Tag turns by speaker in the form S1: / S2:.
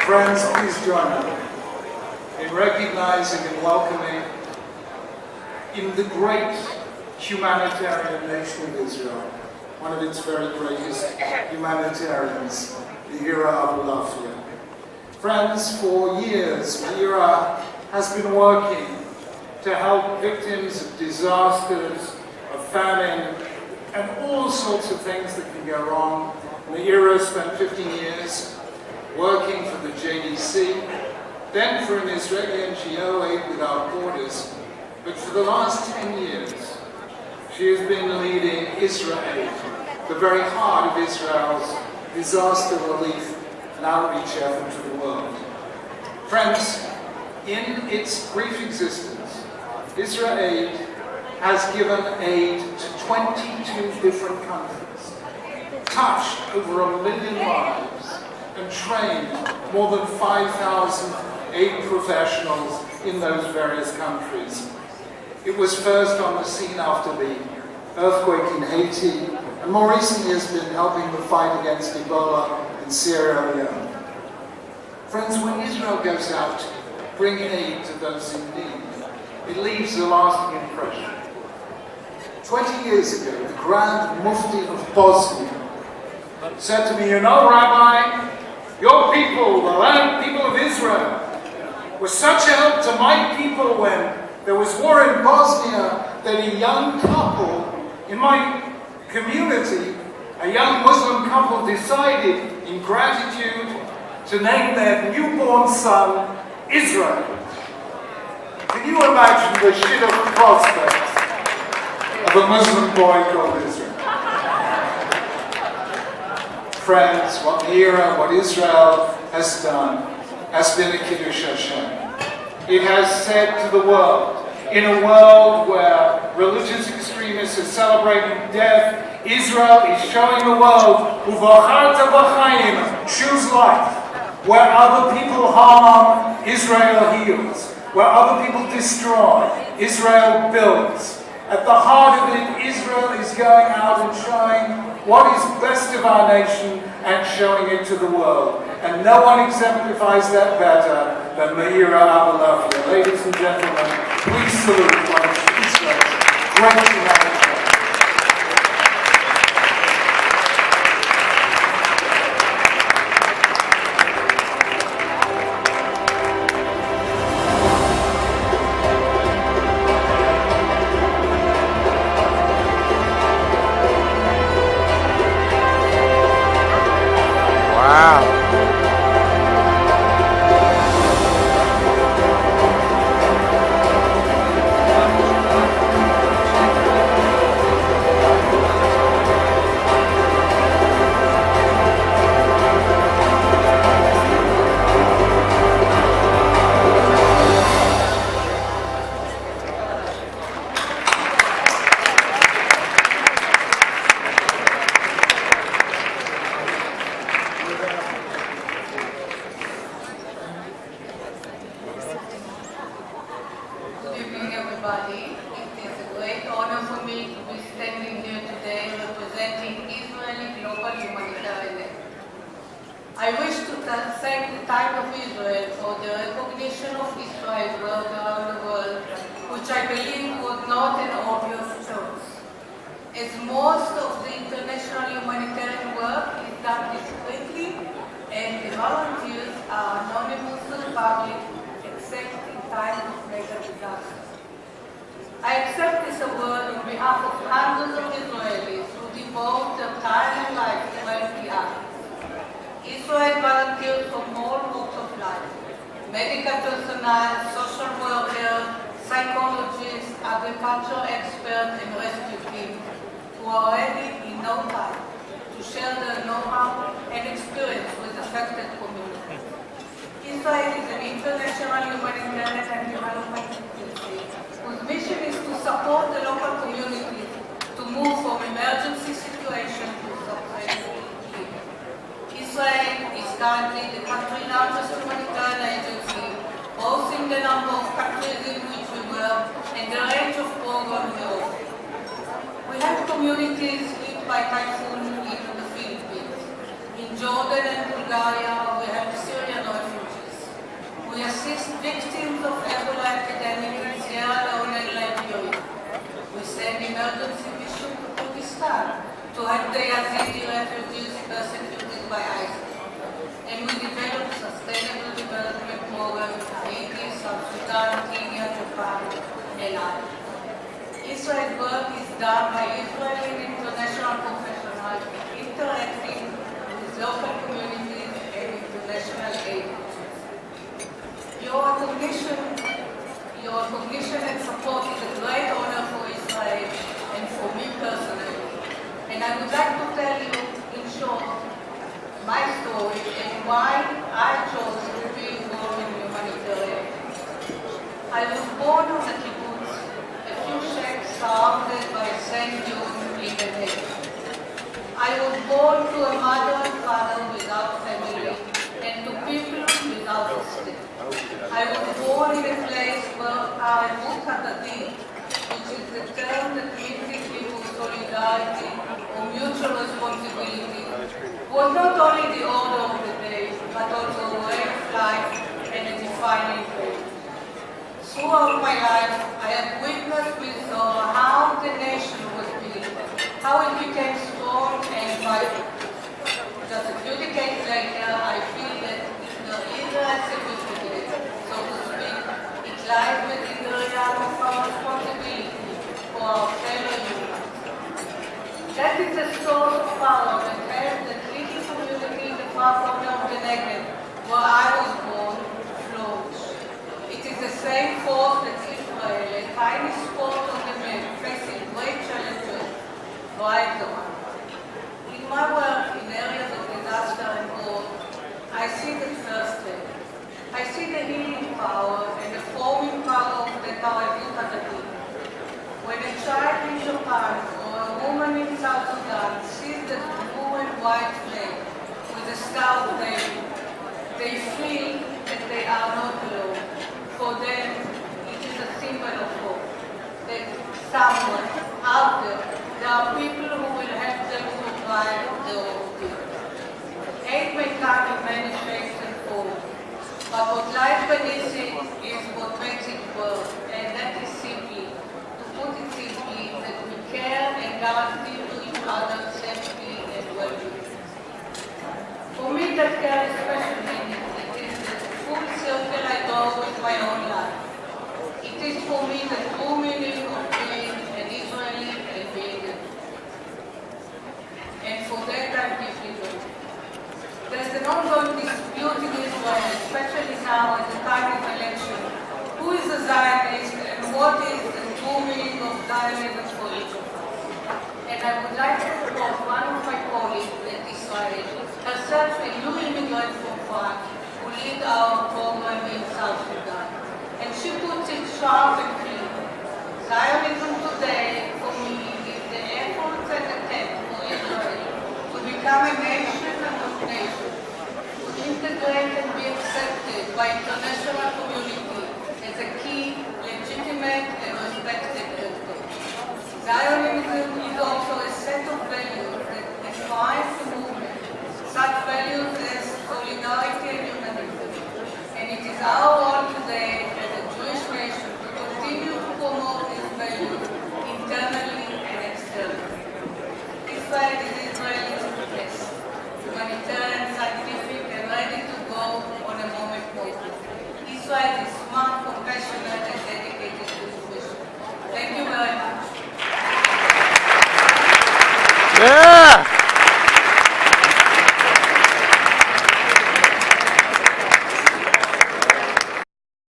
S1: Friends, please join me in recognizing and welcoming in the great humanitarian nation of Israel, one of its very greatest humanitarians, the Meiras of Lafayette. Friends, for years, Meiras has been working to help victims of disasters, of famine, and all sorts of things that can go wrong. Meiras spent 15 years working for the JDC, then for an Israeli NGO, Aid Without Borders, but for the last 10 years, she has been leading Israel Aid, the very heart of Israel's disaster relief and outreach effort to the world. Friends, in its brief existence, Israel Aid has given aid to 22 different countries, touched over 1 million lives, and trained more than 5,000 aid professionals in those various countries. It was first on the scene after the earthquake in Haiti, and more recently has been helping the fight against Ebola in Sierra Leone. Friends, when Israel goes out to bring aid to those in need, it leaves a lasting impression. 20 years ago, the Grand Mufti of Bosnia said to me, "You know, Rabbi, your people, the land people of Israel, were such a help to my people when there was war in Bosnia that a young couple in my community, a young Muslim couple, decided in gratitude to name their newborn son Israel." Can you imagine the shidduch prospects of a Muslim boy called Israel? Friends, what Meiras, what Israel has done, has been a Kiddush Hashem. It has said to the world, in a world where religious extremists are celebrating death, Israel is showing the world, Uvacharta b'chaim, choose life. Where other people harm, Israel heals. Where other people destroy, Israel builds. At the heart of it, Israel is going out and showing what is best of our nation and showing it to the world. And no one exemplifies that better than Meiras of Lafayette. Ladies and gentlemen, please salute one of Israel's great humanitarians.
S2: I wish to thank the Time of Israel for the recognition of Israel's work around the world, which I believe was not an obvious choice. As most of the international humanitarian work is done discreetly, and the volunteers are anonymous to the public, except in times of major disasters. I accept this award on behalf of hundreds of Israelis who devote their time and life to help others. Israel volunteers from all walks of life: medical personnel, social workers, psychologists, agriculture experts, and rescue teams, who are ready in no time to share their know-how and experience with affected communities. Israel is an international humanitarian and development agency whose mission is to support the local communities to move from emergency situations to sustainable. Israel is currently the country's largest humanitarian agency, both in the number of countries in which we work and the range of programs we offer. We have communities hit by typhoon in the Philippines. In Jordan and Bulgaria, we have Syrian refugees. assist victims of Ebola epidemic in Sierra Leone and Liberia. We send emergency mission to Pakistan to help the Yazidi refugees persecuted by ISIS. And we develop sustainable development programs in Haiti, South Sudan, Kenya, Japan, and others. Israel's work is done by Israeli and international professionals interacting with local communities and international agencies. Your recognition and support is a great honor for Israel and for me personally. And I would like to tell you, in short, my story and why I chose to be involved in humanitarian. I was born on a kibbutz, a few shacks surrounded by sand dunes in the desert. I was born to a mother and father without family and to people without a state. I was born in a place where Arevut Hadadit, which is the term that means in Hebrew solidarity or mutual responsibility, was not only the order of the day, but also a way of life and a defining trait. Throughout my life, I have witnessed with sorrow how the nation was built, how it became strong and vibrant. Just a few decades later, I feel that there is a responsibility, so to speak, it lies within the realm of our responsibility for our fellow humans. That is the source of power that helps the little community in the far corner of the Negev, where I was born, flourish. It is the same force that Israel, a tiny spot on the map, facing great challenges, drives on. In my work in areas of disaster and war, I see the first step. I see the healing power and the forming power of the Arevut Hadadit. When a child in Japan or a woman in South Sudan sees the blue and white flag with a star waving, they feel that they are not alone. For them, it is a symbol of hope. That somewhere out there are people who will help them survive the ordeal. Aid may come in many shapes and forms, but what lies beneath it is what makes it work, and that is simply, to put it simply, that we care and guarantee to each other safety and well-being. For me, that care is special meaning. It is the full circle I draw with my own life. It is for me the true meaning of being an Israeli and being a Jew. And for that I'm deeply grateful. There is an ongoing dispute in Israel, especially now at the time of election. Who is a Zionist and what is the true meaning of Zionism for each of us? And I would like to quote one of my colleagues at Israel, herself a new immigrant from France, who lead our program in South Sudan. And she puts it sharp and clear. Zionism today, for me, is the efforts and attempt for Israel to become a nation among nations, to integrate and be accepted by international community as a key, legitimate, and respected actor. Zionism is also a set of values that defines the movement, such values as solidarity and humanism. And it is our role today as a Jewish nation to continue to promote these values internally and externally. Israel is Israel's best, humanitarian, scientific, and ready to go on a moment notice. Israel is smart, compassionate, and dedicated to this mission. Thank you very much.
S3: Yeah!